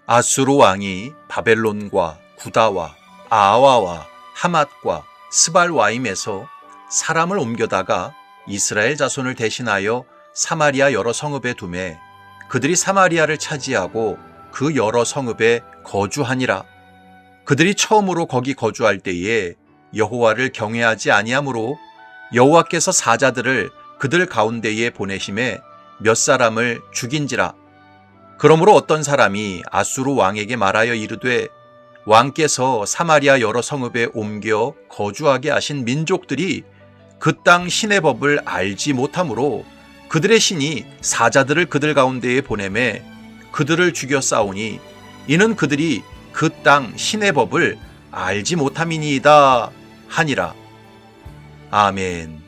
아수르 왕이 바벨론과 구다와 아와와 하맛과 스발와임에서 사람을 옮겨다가 이스라엘 자손을 대신하여 사마리아 여러 성읍에 두매 그들이 사마리아를 차지하고 그 여러 성읍에 거주하니라. 그들이 처음으로 거기 거주할 때에 여호와를 경외하지 아니하므로 여호와께서 사자들을 그들 가운데에 보내심에 몇 사람을 죽인지라. 그러므로 어떤 사람이 아수르 왕에게 말하여 이르되 왕께서 사마리아 여러 성읍에 옮겨 거주하게 하신 민족들이 그 땅 신의 법을 알지 못하므로 그들의 신이 사자들을 그들 가운데에 보내매 그들을 죽여 싸우니 이는 그들이 그 땅 신의 법을 알지 못함이니이다 하니라. 아멘.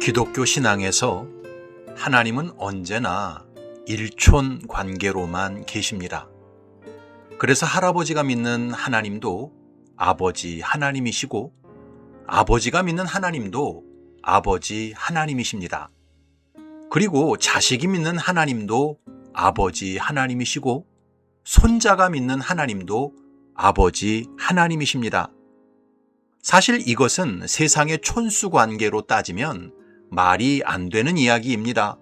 기독교 신앙에서 하나님은 언제나 일촌 관계로만 계십니다. 그래서 할아버지가 믿는 하나님도 아버지 하나님이시고 아버지가 믿는 하나님도 아버지 하나님이십니다. 그리고 자식이 믿는 하나님도 아버지 하나님이시고 손자가 믿는 하나님도 아버지 하나님이십니다. 사실 이것은 세상의 촌수 관계로 따지면 말이 안 되는 이야기입니다.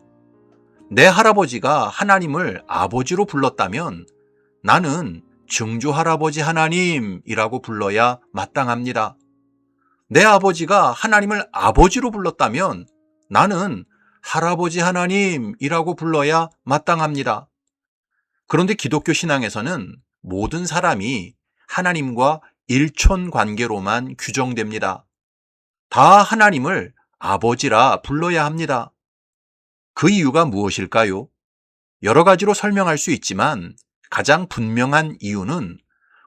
내 할아버지가 하나님을 아버지로 불렀다면 나는 증조 할아버지 하나님이라고 불러야 마땅합니다. 내 아버지가 하나님을 아버지로 불렀다면 나는 할아버지 하나님이라고 불러야 마땅합니다. 그런데 기독교 신앙에서는 모든 사람이 하나님과 일촌 관계로만 규정됩니다. 다 하나님을 아버지라 불러야 합니다. 그 이유가 무엇일까요? 여러 가지로 설명할 수 있지만 가장 분명한 이유는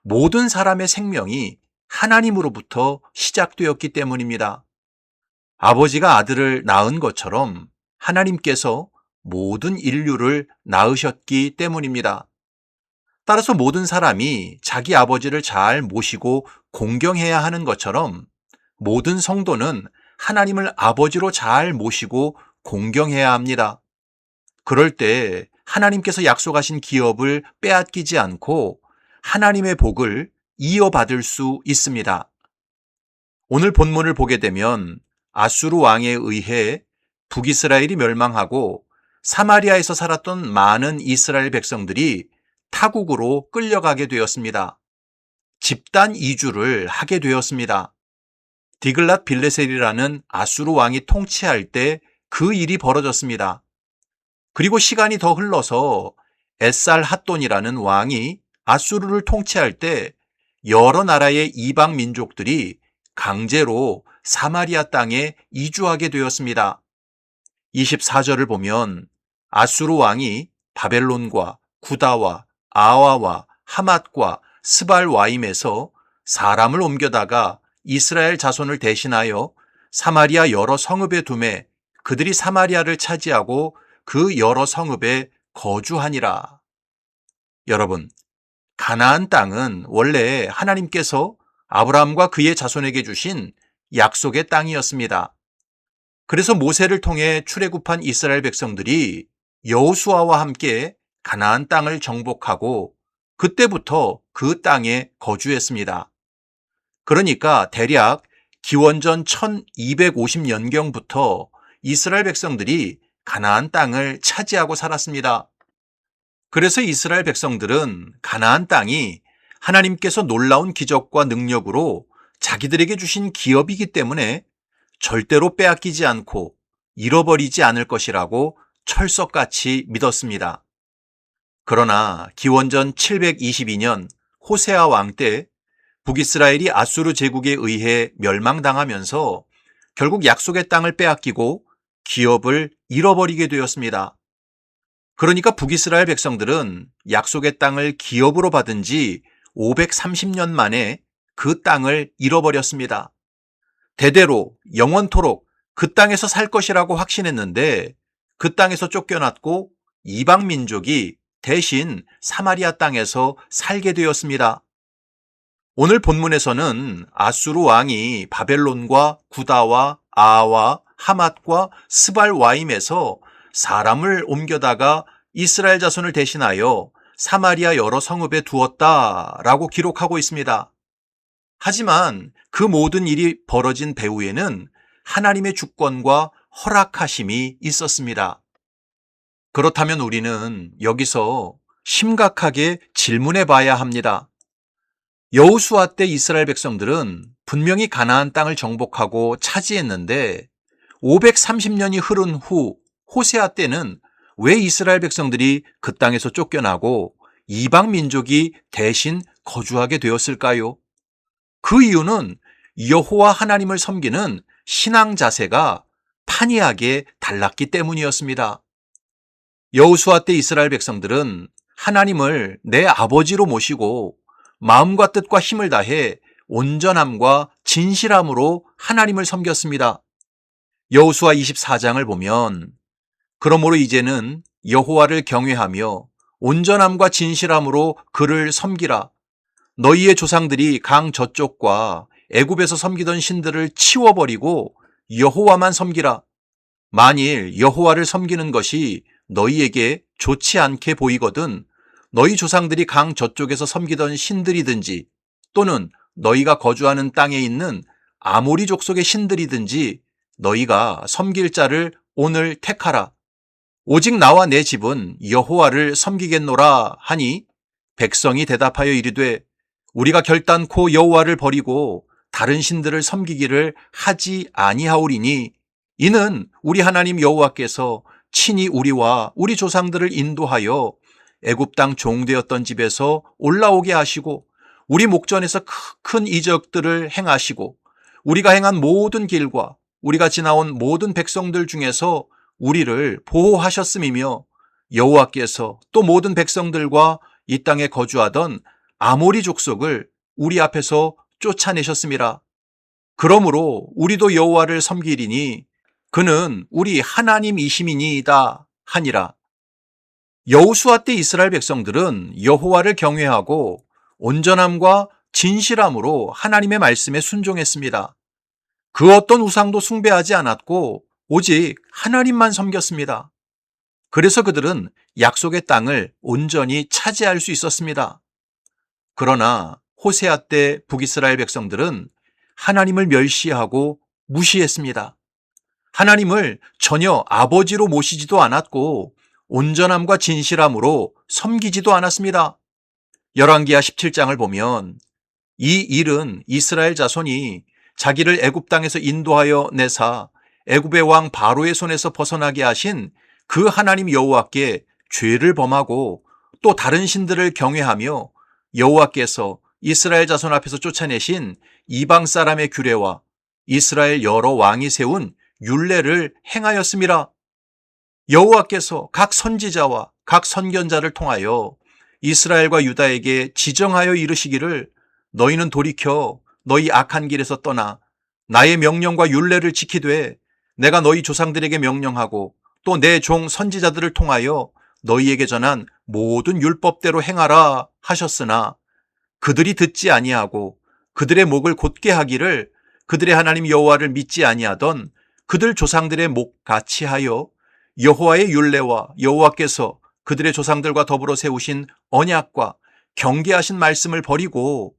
모든 사람의 생명이 하나님으로부터 시작되었기 때문입니다. 아버지가 아들을 낳은 것처럼 하나님께서 모든 인류를 낳으셨기 때문입니다. 따라서 모든 사람이 자기 아버지를 잘 모시고 공경해야 하는 것처럼 모든 성도는 하나님을 아버지로 잘 모시고 공경해야 합니다. 그럴 때 하나님께서 약속하신 기업을 빼앗기지 않고 하나님의 복을 이어받을 수 있습니다. 오늘 본문을 보게 되면 아수르 왕에 의해 북이스라엘이 멸망하고 사마리아에서 살았던 많은 이스라엘 백성들이 타국으로 끌려가게 되었습니다. 집단 이주를 하게 되었습니다. 디글랏 빌레셀이라는 아수르 왕이 통치할 때 그 일이 벌어졌습니다. 그리고 시간이 더 흘러서 에살핫돈이라는 왕이 아수르를 통치할 때 여러 나라의 이방 민족들이 강제로 사마리아 땅에 이주하게 되었습니다. 24절을 보면 아수르 왕이 바벨론과 구다와 아와와 하맛과 스발와임에서 사람을 옮겨다가 이스라엘 자손을 대신하여 사마리아 여러 성읍에 두매 그들이 사마리아를 차지하고 그 여러 성읍에 거주하니라. 여러분, 가나안 땅은 원래 하나님께서 아브라함과 그의 자손에게 주신 약속의 땅이었습니다. 그래서 모세를 통해 출애굽한 이스라엘 백성들이 여호수아와 함께 가나안 땅을 정복하고 그때부터 그 땅에 거주했습니다. 그러니까 대략 기원전 1250년경부터 이스라엘 백성들이 가나안 땅을 차지하고 살았습니다. 그래서 이스라엘 백성들은 가나안 땅이 하나님께서 놀라운 기적과 능력으로 자기들에게 주신 기업이기 때문에 절대로 빼앗기지 않고 잃어버리지 않을 것이라고 철석같이 믿었습니다. 그러나 기원전 722년 호세아 왕 때 북이스라엘이 아수르 제국에 의해 멸망당하면서 결국 약속의 땅을 빼앗기고 기업을 잃어버리게 되었습니다. 그러니까 북이스라엘 백성들은 약속의 땅을 기업으로 받은 지 530년 만에 그 땅을 잃어버렸습니다. 대대로 영원토록 그 땅에서 살 것이라고 확신했는데 그 땅에서 쫓겨났고 이방 민족이 대신 사마리아 땅에서 살게 되었습니다. 오늘 본문에서는 아수르 왕이 바벨론과 구다와 아와 하맛과 스발와임에서 사람을 옮겨다가 이스라엘 자손을 대신하여 사마리아 여러 성읍에 두었다라고 기록하고 있습니다. 하지만 그 모든 일이 벌어진 배후에는 하나님의 주권과 허락하심이 있었습니다. 그렇다면 우리는 여기서 심각하게 질문해 봐야 합니다. 여호수아 때 이스라엘 백성들은 분명히 가나안 땅을 정복하고 차지했는데 530년이 흐른 후 호세아 때는 왜 이스라엘 백성들이 그 땅에서 쫓겨나고 이방 민족이 대신 거주하게 되었을까요? 그 이유는 여호와 하나님을 섬기는 신앙 자세가 판이하게 달랐기 때문이었습니다. 여호수아 때 이스라엘 백성들은 하나님을 내 아버지로 모시고 마음과 뜻과 힘을 다해 온전함과 진실함으로 하나님을 섬겼습니다. 여호수아 24장을 보면 그러므로 이제는 여호와를 경외하며 온전함과 진실함으로 그를 섬기라. 너희의 조상들이 강 저쪽과 애굽에서 섬기던 신들을 치워버리고 여호와만 섬기라. 만일 여호와를 섬기는 것이 너희에게 좋지 않게 보이거든 너희 조상들이 강 저쪽에서 섬기던 신들이든지 또는 너희가 거주하는 땅에 있는 아모리 족속의 신들이든지 너희가 섬길 자를 오늘 택하라. 오직 나와 내 집은 여호와를 섬기겠노라 하니 백성이 대답하여 이르되 우리가 결단코 여호와를 버리고 다른 신들을 섬기기를 하지 아니하오리니 이는 우리 하나님 여호와께서 친히 우리와 우리 조상들을 인도하여 애굽 땅 종되었던 집에서 올라오게 하시고 우리 목전에서 큰 이적들을 행하시고 우리가 행한 모든 길과 우리가 지나온 모든 백성들 중에서 우리를 보호하셨음이며 여호와께서 또 모든 백성들과 이 땅에 거주하던 아모리 족속을 우리 앞에서 쫓아내셨음이라. 그러므로 우리도 여호와를 섬기리니 그는 우리 하나님이심이니이다 하니라. 여호수아 때 이스라엘 백성들은 여호와를 경외하고 온전함과 진실함으로 하나님의 말씀에 순종했습니다. 그 어떤 우상도 숭배하지 않았고 오직 하나님만 섬겼습니다. 그래서 그들은 약속의 땅을 온전히 차지할 수 있었습니다. 그러나 호세아 때 북이스라엘 백성들은 하나님을 멸시하고 무시했습니다. 하나님을 전혀 아버지로 모시지도 않았고 온전함과 진실함으로 섬기지도 않았습니다. 열왕기하 17장을 보면 이 일은 이스라엘 자손이 자기를 애굽 땅에서 인도하여 내사 애굽의 왕 바로의 손에서 벗어나게 하신 그 하나님 여호와께 죄를 범하고 또 다른 신들을 경외하며 여호와께서 이스라엘 자손 앞에서 쫓아내신 이방 사람의 규례와 이스라엘 여러 왕이 세운 율례를 행하였음이라. 여호와께서 각 선지자와 각 선견자를 통하여 이스라엘과 유다에게 지정하여 이르시기를 너희는 돌이켜 너희 악한 길에서 떠나 나의 명령과 율례를 지키되 내가 너희 조상들에게 명령하고 또 내 종 선지자들을 통하여 너희에게 전한 모든 율법대로 행하라 하셨으나 그들이 듣지 아니하고 그들의 목을 곧게 하기를 그들의 하나님 여호와를 믿지 아니하던 그들 조상들의 목 같이 하여 여호와의 율례와 여호와께서 그들의 조상들과 더불어 세우신 언약과 경계하신 말씀을 버리고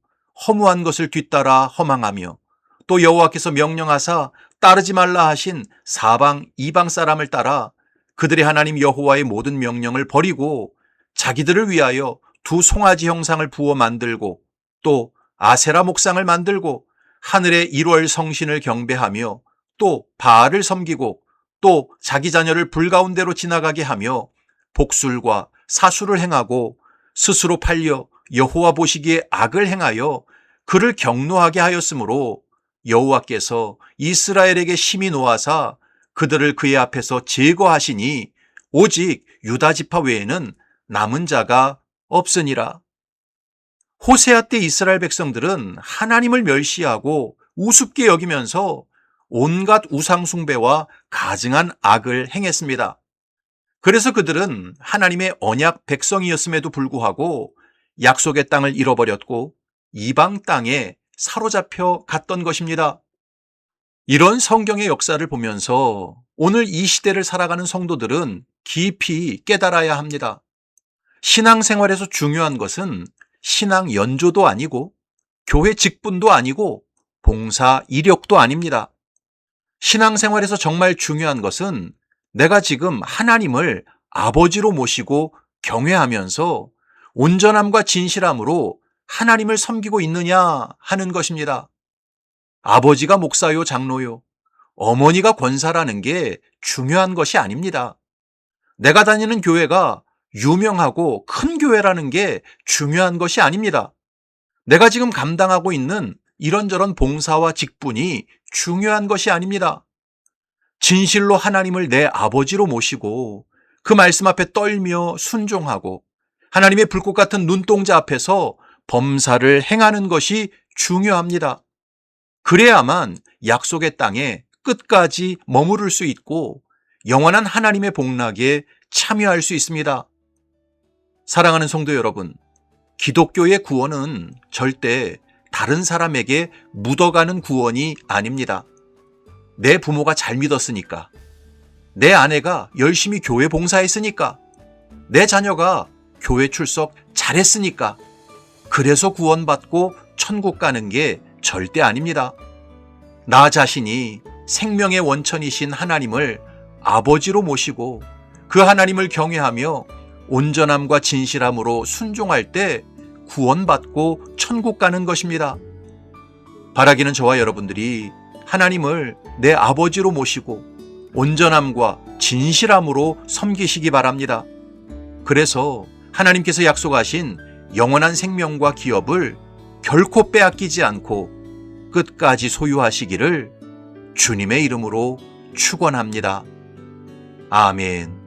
허무한 것을 뒤따라 허망하며 또 여호와께서 명령하사 따르지 말라 하신 사방 이방 사람을 따라 그들의 하나님 여호와의 모든 명령을 버리고 자기들을 위하여 두 송아지 형상을 부어 만들고 또 아세라 목상을 만들고 하늘의 1월 성신을 경배하며 또 바알을 섬기고 또 자기 자녀를 불 가운데로 지나가게 하며 복술과 사술을 행하고 스스로 팔려 여호와 보시기에 악을 행하여 그를 경노하게 하였으므로 여호와께서 이스라엘에게 심히 노하사 그들을 그의 앞에서 제거하시니 오직 유다 지파 외에는 남은 자가 없으니라. 호세아 때 이스라엘 백성들은 하나님을 멸시하고 우습게 여기면서 온갖 우상 숭배와 가증한 악을 행했습니다. 그래서 그들은 하나님의 언약 백성이었음에도 불구하고 약속의 땅을 잃어버렸고 이방 땅에 사로잡혀 갔던 것입니다. 이런 성경의 역사를 보면서 오늘 이 시대를 살아가는 성도들은 깊이 깨달아야 합니다. 신앙생활에서 중요한 것은 신앙 연조도 아니고 교회 직분도 아니고 봉사 이력도 아닙니다. 신앙생활에서 정말 중요한 것은 내가 지금 하나님을 아버지로 모시고 경외하면서 온전함과 진실함으로 하나님을 섬기고 있느냐 하는 것입니다. 아버지가 목사요, 장로요, 어머니가 권사라는 게 중요한 것이 아닙니다. 내가 다니는 교회가 유명하고 큰 교회라는 게 중요한 것이 아닙니다. 내가 지금 감당하고 있는 이런저런 봉사와 직분이 중요한 것이 아닙니다. 진실로 하나님을 내 아버지로 모시고 그 말씀 앞에 떨며 순종하고 하나님의 불꽃 같은 눈동자 앞에서 범사를 행하는 것이 중요합니다. 그래야만 약속의 땅에 끝까지 머무를 수 있고 영원한 하나님의 복락에 참여할 수 있습니다. 사랑하는 성도 여러분, 기독교의 구원은 절대 다른 사람에게 묻어가는 구원이 아닙니다. 내 부모가 잘 믿었으니까, 내 아내가 열심히 교회 봉사했으니까, 내 자녀가 교회 출석 잘했으니까, 그래서 구원받고 천국 가는 게 절대 아닙니다. 나 자신이 생명의 원천이신 하나님을 아버지로 모시고 그 하나님을 경외하며 온전함과 진실함으로 순종할 때 구원받고 천국 가는 것입니다. 바라기는 저와 여러분들이 하나님을 내 아버지로 모시고 온전함과 진실함으로 섬기시기 바랍니다. 그래서 하나님께서 약속하신 영원한 생명과 기업을 결코 빼앗기지 않고 끝까지 소유하시기를 주님의 이름으로 축원합니다. 아멘.